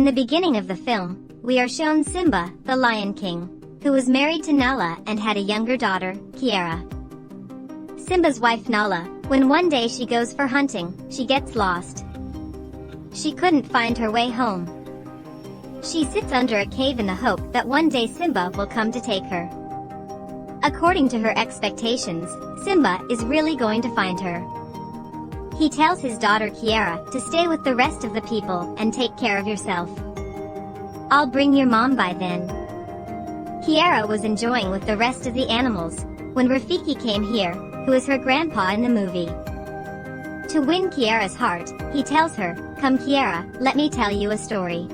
In the beginning of the film, we are shown Simba, the Lion King, who was married to Nala and had a younger daughter, Kiara. Simba's wife Nala, when one day she goes for hunting, she gets lost. She couldn't find her way home. She sits under a cave in the hope that one day Simba will come to take her. According to her expectations, Simba is really going to find her. He tells his daughter Kiara to stay with the rest of the people and take care of yourself. I'll bring your mom by then. Kiara was enjoying with the rest of the animals when Rafiki came here, who is her grandpa in the movie. To win Kiara's heart, he tells her, "Come Kiara, let me tell you a story."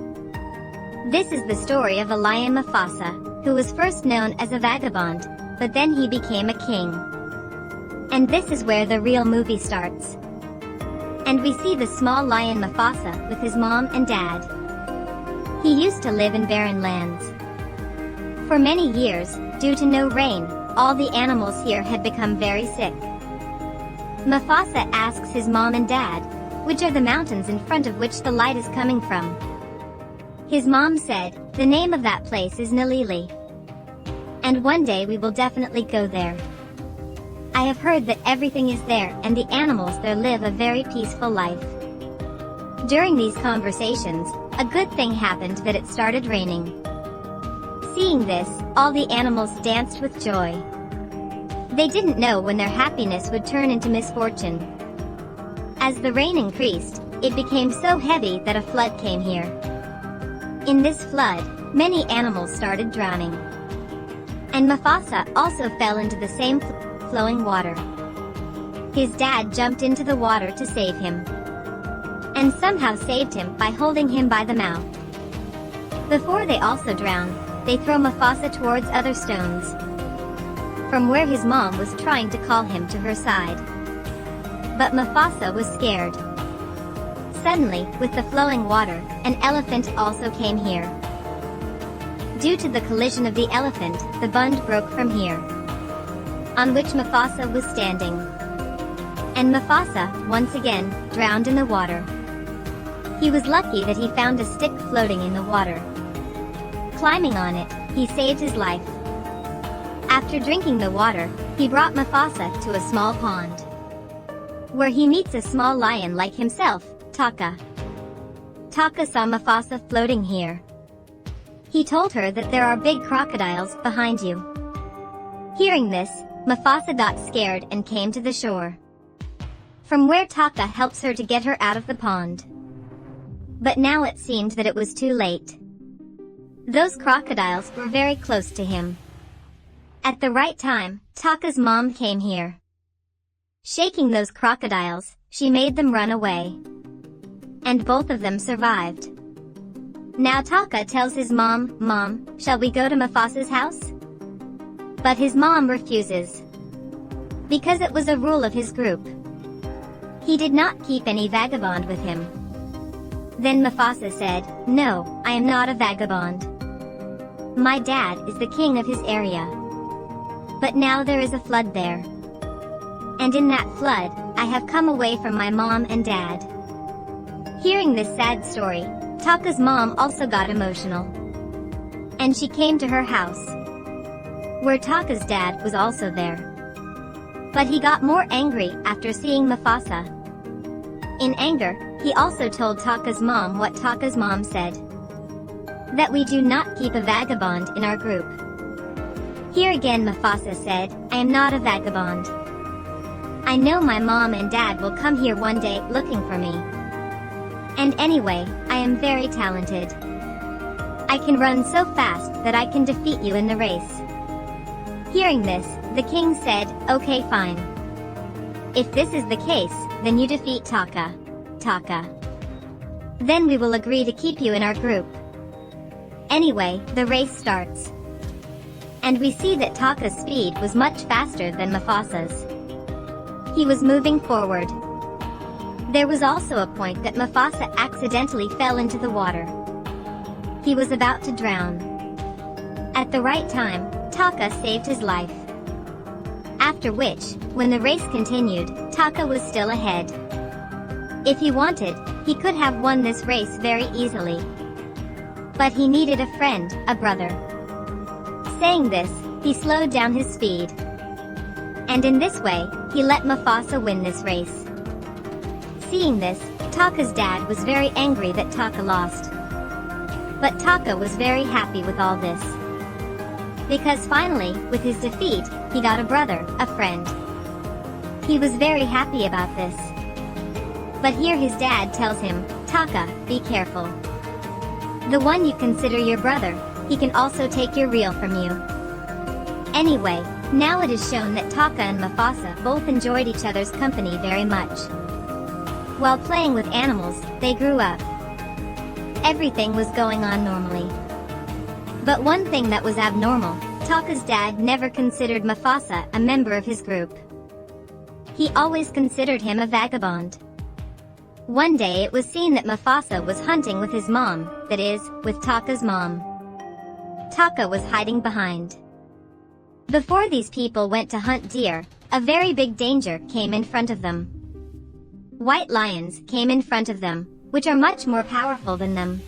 This is the story of a lion Mufasa, who was first known as a vagabond, but then he became a king. And this is where the real movie starts. And we see the small lion Mufasa with his mom and dad. He used to live in barren lands. For many years, due to no rain, all the animals here had become very sick. Mufasa asks his mom and dad, which are the mountains in front of which the light is coming from. His mom said, "The name of that place is Nalili. And one day we will definitely go there. I have heard that everything is there and the animals there live a very peaceful life." During these conversations, a good thing happened that it started raining. Seeing this, all the animals danced with joy. They didn't know when their happiness would turn into misfortune. As the rain increased, it became so heavy that a flood came here. In this flood, many animals started drowning. And Mufasa also fell into the same flowing water. His dad jumped into the water to save him. And somehow saved him by holding him by the mouth. Before they also drown, they throw Mufasa towards other stones, from where his mom was trying to call him to her side. But Mufasa was scared. Suddenly, with the flowing water, an elephant also came here. Due to the collision of the elephant, the bund broke from here, on which Mufasa was standing. And Mufasa, once again, drowned in the water. He was lucky that he found a stick floating in the water. Climbing on it, he saved his life. After drinking the water, he brought Mufasa to a small pond, where he meets a small lion like himself, Taka. Taka saw Mufasa floating here. He told her that there are big crocodiles behind you. Hearing this, Mufasa got scared and came to the shore, from where Taka helps her to get her out of the pond. But now it seemed that it was too late. Those crocodiles were very close to him. At the right time, Taka's mom came here. Shaking those crocodiles, she made them run away. And both of them survived. Now Taka tells his mom, "Mom, shall we go to Mufasa's house?" But his mom refuses, because it was a rule of his group. He did not keep any vagabond with him. Then Mufasa said, "No, I am not a vagabond. My dad is the king of his area. But now there is a flood there. And in that flood, I have come away from my mom and dad." Hearing this sad story, Taka's mom also got emotional. And she came to her house, where Taka's dad was also there. But he got more angry after seeing Mufasa. In anger, he also told Taka's mom what Taka's mom said, that we do not keep a vagabond in our group. Here again Mufasa said, "I am not a vagabond. I know my mom and dad will come here one day looking for me. And anyway, I am very talented. I can run so fast that I can defeat you in the race." Hearing this, the king said, "Okay, fine. If this is the case, then you defeat Taka. Then we will agree to keep you in our group." Anyway, the race starts. And we see that Taka's speed was much faster than Mufasa's. He was moving forward. There was also a point that Mufasa accidentally fell into the water. He was about to drown. At the right time, Taka saved his life. After which, when the race continued, Taka was still ahead. If he wanted, he could have won this race very easily. But he needed a friend, a brother. Saying this, he slowed down his speed. And in this way, he let Mufasa win this race. Seeing this, Taka's dad was very angry that Taka lost. But Taka was very happy with all this. Because finally, with his defeat, he got a brother, a friend. He was very happy about this. But here his dad tells him, Taka, be careful. The one you consider your brother, he can also take your reel from you. Anyway, now it is shown that Taka and Mufasa both enjoyed each other's company very much. While playing with animals, they grew up. Everything was going on normally. But one thing that was abnormal, Taka's dad never considered Mufasa a member of his group. He always considered him a vagabond. One day it was seen that Mufasa was hunting with his mom, that is, with Taka's mom. Taka was hiding behind. Before these people went to hunt deer, a very big danger came in front of them. White lions came in front of them, which are much more powerful than them.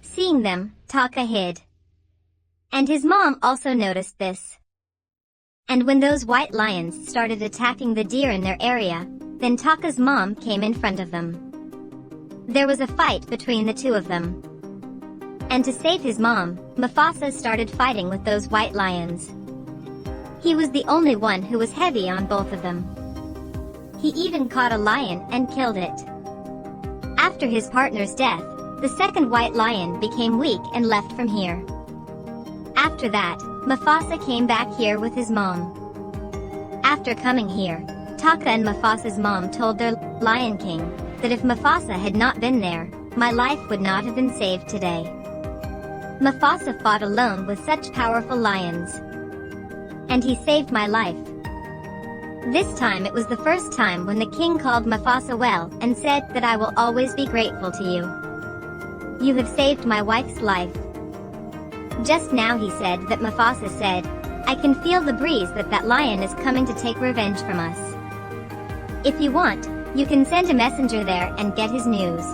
Seeing them, Taka hid. And his mom also noticed this. And when those white lions started attacking the deer in their area, then Taka's mom came in front of them. There was a fight between the two of them. And to save his mom, Mufasa started fighting with those white lions. He was the only one who was heavy on both of them. He even caught a lion and killed it. After his partner's death, the second white lion became weak and left from here. After that, Mufasa came back here with his mom. After coming here, Taka and Mufasa's mom told their Lion King that if Mufasa had not been there, my life would not have been saved today. Mufasa fought alone with such powerful lions. And he saved my life. This time it was the first time when the king called Mufasa well and said that I will always be grateful to you. You have saved my wife's life. Just now he said that Mufasa said, I can feel the breeze that lion is coming to take revenge from us. If you want, you can send a messenger there and get his news.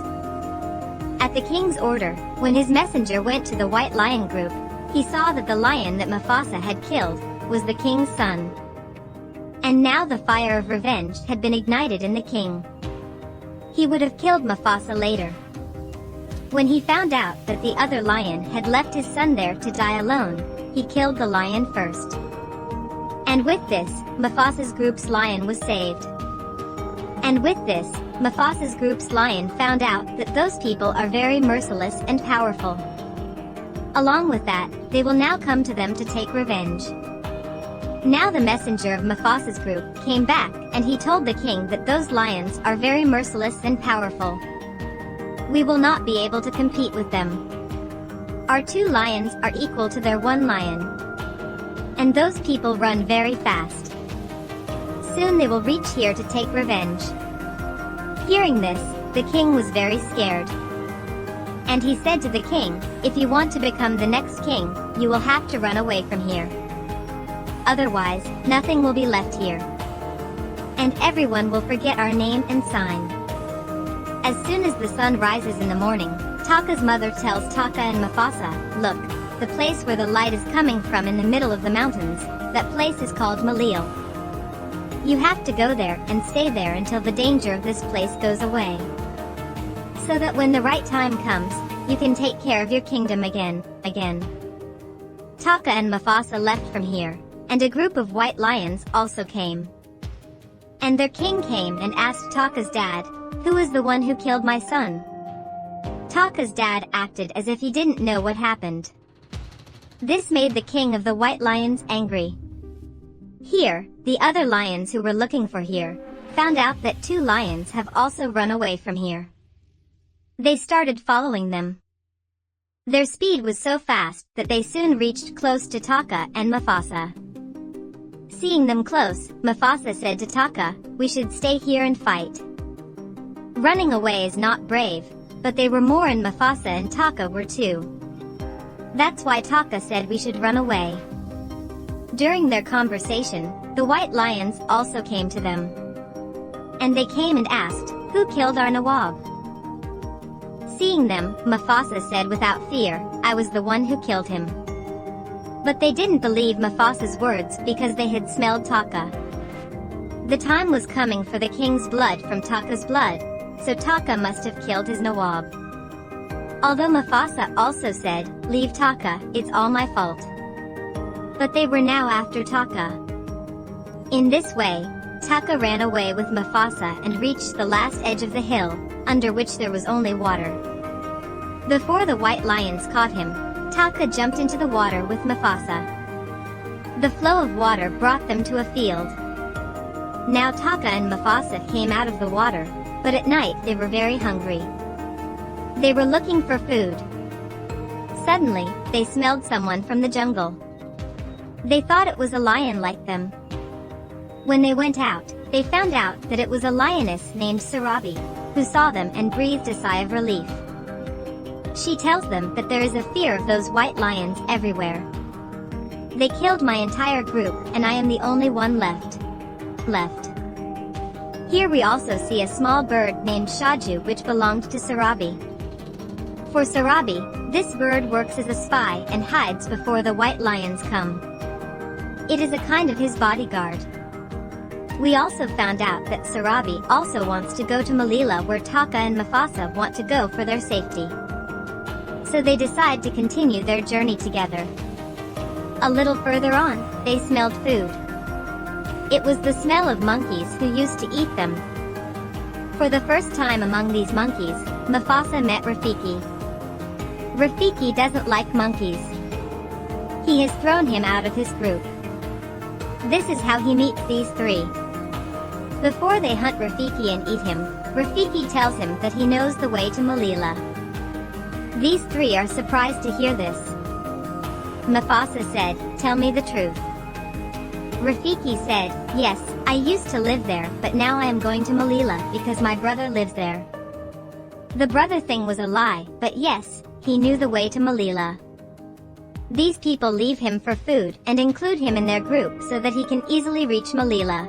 At the king's order, when his messenger went to the white lion group, he saw that the lion that Mufasa had killed was the king's son. And now the fire of revenge had been ignited in the king. He would have killed Mufasa later. When he found out that the other lion had left his son there to die alone, he killed the lion first. And with this, Mufasa's group's lion was saved. And with this, Mufasa's group's lion found out that those people are very merciless and powerful. Along with that, they will now come to them to take revenge. Now the messenger of Mufasa's group came back and he told the king that those lions are very merciless and powerful. We will not be able to compete with them. Our two lions are equal to their one lion. And those people run very fast. Soon they will reach here to take revenge. Hearing this, the king was very scared. And he said to the king, if you want to become the next king, you will have to run away from here. Otherwise, nothing will be left here. And everyone will forget our name and sign. As soon as the sun rises in the morning, Taka's mother tells Taka and Mufasa, look, the place where the light is coming from in the middle of the mountains, that place is called Malil. You have to go there and stay there until the danger of this place goes away. So that when the right time comes, you can take care of your kingdom again. Taka and Mufasa left from here, and a group of white lions also came. And their king came and asked Taka's dad, who is the one who killed my son? Taka's dad acted as if he didn't know what happened. This made the king of the white lions angry. Here, the other lions who were looking for here, found out that two lions have also run away from here. They started following them. Their speed was so fast that they soon reached close to Taka and Mufasa. Seeing them close, Mufasa said to Taka, we should stay here and fight. Running away is not brave, but they were more and Mufasa and Taka were too. That's why Taka said we should run away. During their conversation, the white lions also came to them. And they came and asked, who killed our Nawab? Seeing them, Mufasa said without fear, "I was the one who killed him." But they didn't believe Mufasa's words because they had smelled Taka. The time was coming for the king's blood from Taka's blood, so Taka must have killed his Nawab. Although Mufasa also said, "Leave Taka, it's all my fault." But they were now after Taka. In this way, Taka ran away with Mufasa and reached the last edge of the hill, under which there was only water. Before the white lions caught him, Taka jumped into the water with Mufasa. The flow of water brought them to a field. Now Taka and Mufasa came out of the water, but at night they were very hungry. They were looking for food. Suddenly, they smelled someone from the jungle. They thought it was a lion like them. When they went out, they found out that it was a lioness named Sarabi, who saw them and breathed a sigh of relief. She tells them that there is a fear of those white lions everywhere. They killed my entire group and I am the only one left. Here we also see a small bird named Shaju which belonged to Sarabi. For Sarabi, this bird works as a spy and hides before the white lions come. It is a kind of his bodyguard. We also found out that Sarabi also wants to go to Malila where Taka and Mufasa want to go for their safety. So they decide to continue their journey together. A little further on, they smelled food. It was the smell of monkeys who used to eat them. For the first time among these monkeys, Mufasa met Rafiki. Rafiki doesn't like monkeys. He has thrown him out of his group. This is how he meets these three. Before they hunt Rafiki and eat him, Rafiki tells him that he knows the way to Malila. These three are surprised to hear this. Mufasa said, "Tell me the truth." Rafiki said, "Yes, I used to live there, but now I am going to Malila because my brother lives there." The brother thing was a lie, but yes, he knew the way to Malila. These people leave him for food and include him in their group so that he can easily reach Malila.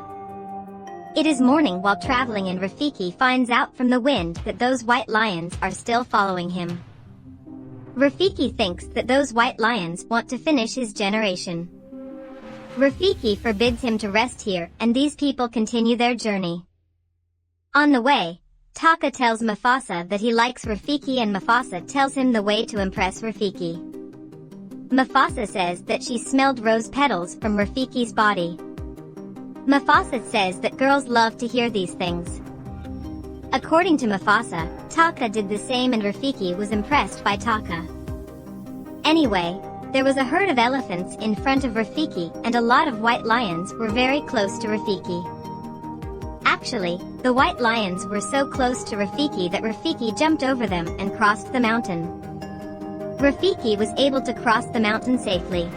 It is morning while traveling and Rafiki finds out from the wind that those white lions are still following him. Rafiki thinks that those white lions want to finish his generation. Rafiki forbids him to rest here and these people continue their journey. On the way, Taka tells Mufasa that he likes Rafiki and Mufasa tells him the way to impress Rafiki. Mufasa says that she smelled rose petals from Rafiki's body. Mufasa says that girls love to hear these things. According to Mufasa, Taka did the same and Rafiki was impressed by Taka. Anyway, there was a herd of elephants in front of Rafiki and a lot of white lions were very close to Rafiki. Actually, the white lions were so close to Rafiki that Rafiki jumped over them and crossed the mountain. Rafiki was able to cross the mountain safely.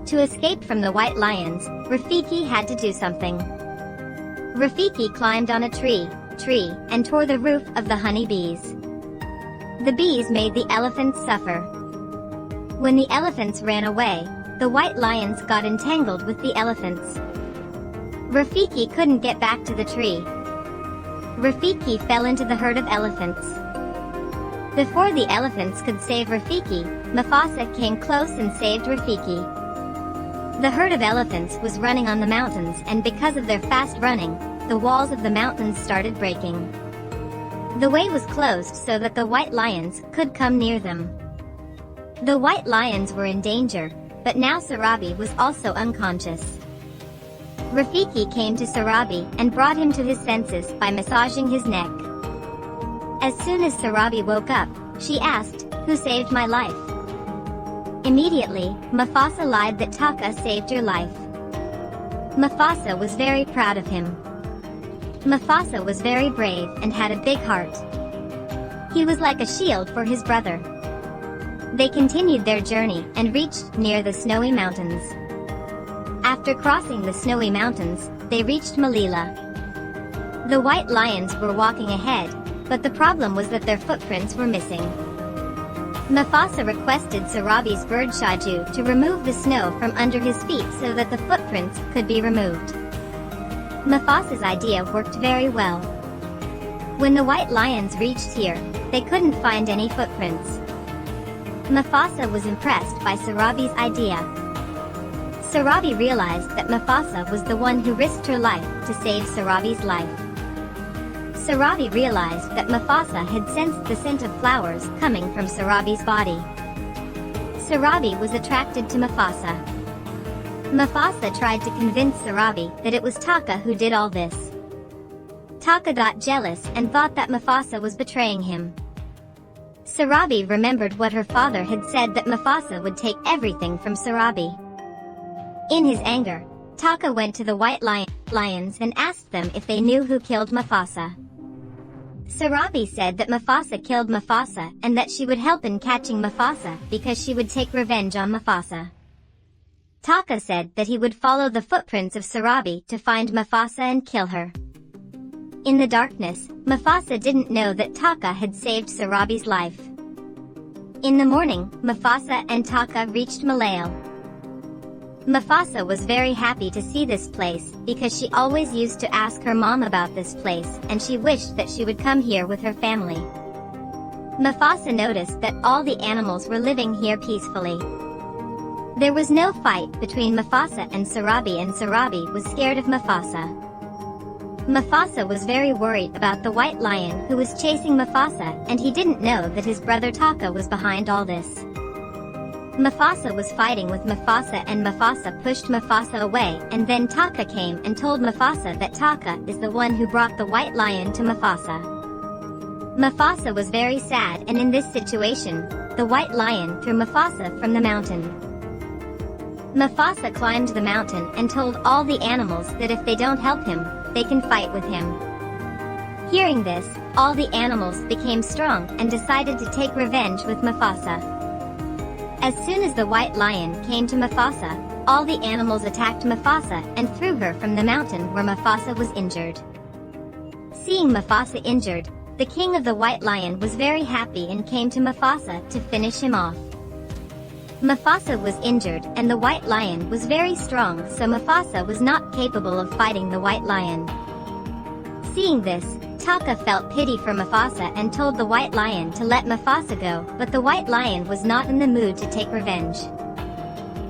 To escape from the white lions, Rafiki had to do something. Rafiki climbed on a tree, and tore the roof of the honey bees. The bees made the elephants suffer. When the elephants ran away, the white lions got entangled with the elephants. Rafiki couldn't get back to the tree. Rafiki fell into the herd of elephants. Before the elephants could save Rafiki, Mufasa came close and saved Rafiki. The herd of elephants was running on the mountains and because of their fast running, the walls of the mountains started breaking. The way was closed so that the white lions could come near them. The white lions were in danger, but now Sarabi was also unconscious. Rafiki came to Sarabi and brought him to his senses by massaging his neck. As soon as Sarabi woke up, she asked, "Who saved my life?" Immediately, Mufasa lied that Taka saved your life. Mufasa was very proud of him. Mufasa was very brave and had a big heart. He was like a shield for his brother. They continued their journey and reached near the snowy mountains. After crossing the snowy mountains, they reached Malila. The white lions were walking ahead, but the problem was that their footprints were missing. Mufasa requested Sarabi's bird Shaju to remove the snow from under his feet so that the footprints could be removed. Mufasa's idea worked very well. When the white lions reached here, they couldn't find any footprints. Mufasa was impressed by Sarabi's idea. Sarabi realized that Mufasa was the one who risked her life to save Sarabi's life. Sarabi realized that Mufasa had sensed the scent of flowers coming from Sarabi's body. Sarabi was attracted to Mufasa. Mufasa tried to convince Sarabi that it was Taka who did all this. Taka got jealous and thought that Mufasa was betraying him. Sarabi remembered what her father had said, that Mufasa would take everything from Sarabi. In his anger, Taka went to the white lions and asked them if they knew who killed Mufasa. Sarabi said that Mufasa killed Mufasa and that she would help in catching Mufasa because she would take revenge on Mufasa. Taka said that he would follow the footprints of Sarabi to find Mufasa and kill her. In the darkness, Mufasa didn't know that Taka had saved Sarabi's life. In the morning, Mufasa and Taka reached Malayo. Mufasa was very happy to see this place because she always used to ask her mom about this place and she wished that she would come here with her family. Mufasa noticed that all the animals were living here peacefully. There was no fight between Mufasa and Sarabi was scared of Mufasa. Mufasa was very worried about the white lion who was chasing Mufasa, and he didn't know that his brother Taka was behind all this. Mufasa was fighting with Mufasa and Mufasa pushed Mufasa away, and then Taka came and told Mufasa that Taka is the one who brought the white lion to Mufasa. Mufasa was very sad, and in this situation, the white lion threw Mufasa from the mountain. Mufasa climbed the mountain and told all the animals that if they don't help him, they can fight with him. Hearing this, all the animals became strong and decided to take revenge with Mufasa. As soon as the white lion came to Mufasa, all the animals attacked Mufasa and threw her from the mountain where Mufasa was injured. Seeing Mufasa injured, the king of the white lion was very happy and came to Mufasa to finish him off. Mufasa was injured and the white lion was very strong, so Mufasa was not capable of fighting the white lion. Seeing this, Taka felt pity for Mufasa and told the white lion to let Mufasa go, but the white lion was not in the mood to take revenge.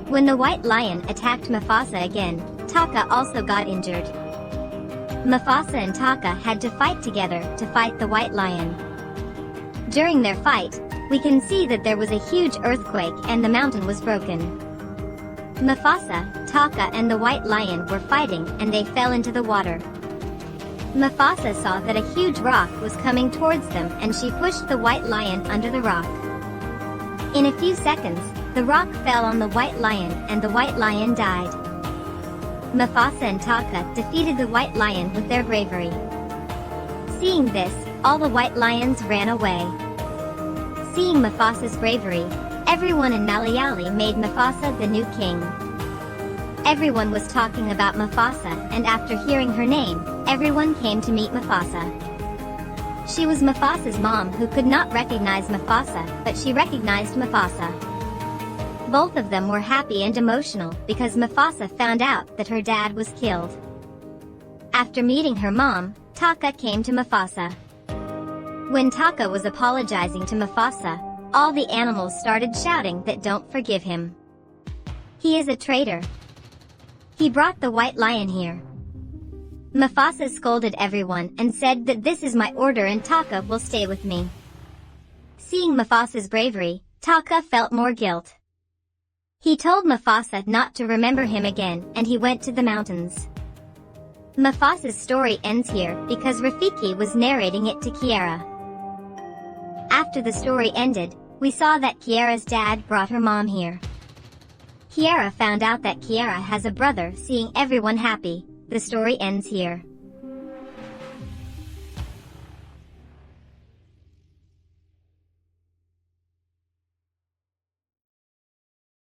When the white lion attacked Mufasa again, Taka also got injured. Mufasa and Taka had to fight together to fight the white lion. During their fight, we can see that there was a huge earthquake and the mountain was broken. Mufasa, Taka and the white lion were fighting and they fell into the water. Mufasa saw that a huge rock was coming towards them and she pushed the white lion under the rock. In a few seconds, the rock fell on the white lion and the white lion died. Mufasa and Taka defeated the white lion with their bravery. Seeing this, all the white lions ran away. Seeing Mufasa's bravery, everyone in Malayali made Mufasa the new king. Everyone was talking about Mufasa, and after hearing her name, everyone came to meet Mufasa. She was Mufasa's mom who could not recognize Mufasa, but she recognized Mufasa. Both of them were happy and emotional because Mufasa found out that her dad was killed. After meeting her mom, Taka came to Mufasa. When Taka was apologizing to Mufasa, all the animals started shouting that don't forgive him. He is a traitor. He brought the white lion here. Mufasa scolded everyone and said that this is my order and Taka will stay with me. Seeing Mufasa's bravery, Taka felt more guilt. He told Mufasa not to remember him again and he went to the mountains. Mufasa's story ends here because Rafiki was narrating it to Kiara. After the story ended, we saw that Kiara's dad brought her mom here. Kiara found out that Kiara has a brother. Seeing everyone happy, the story ends here.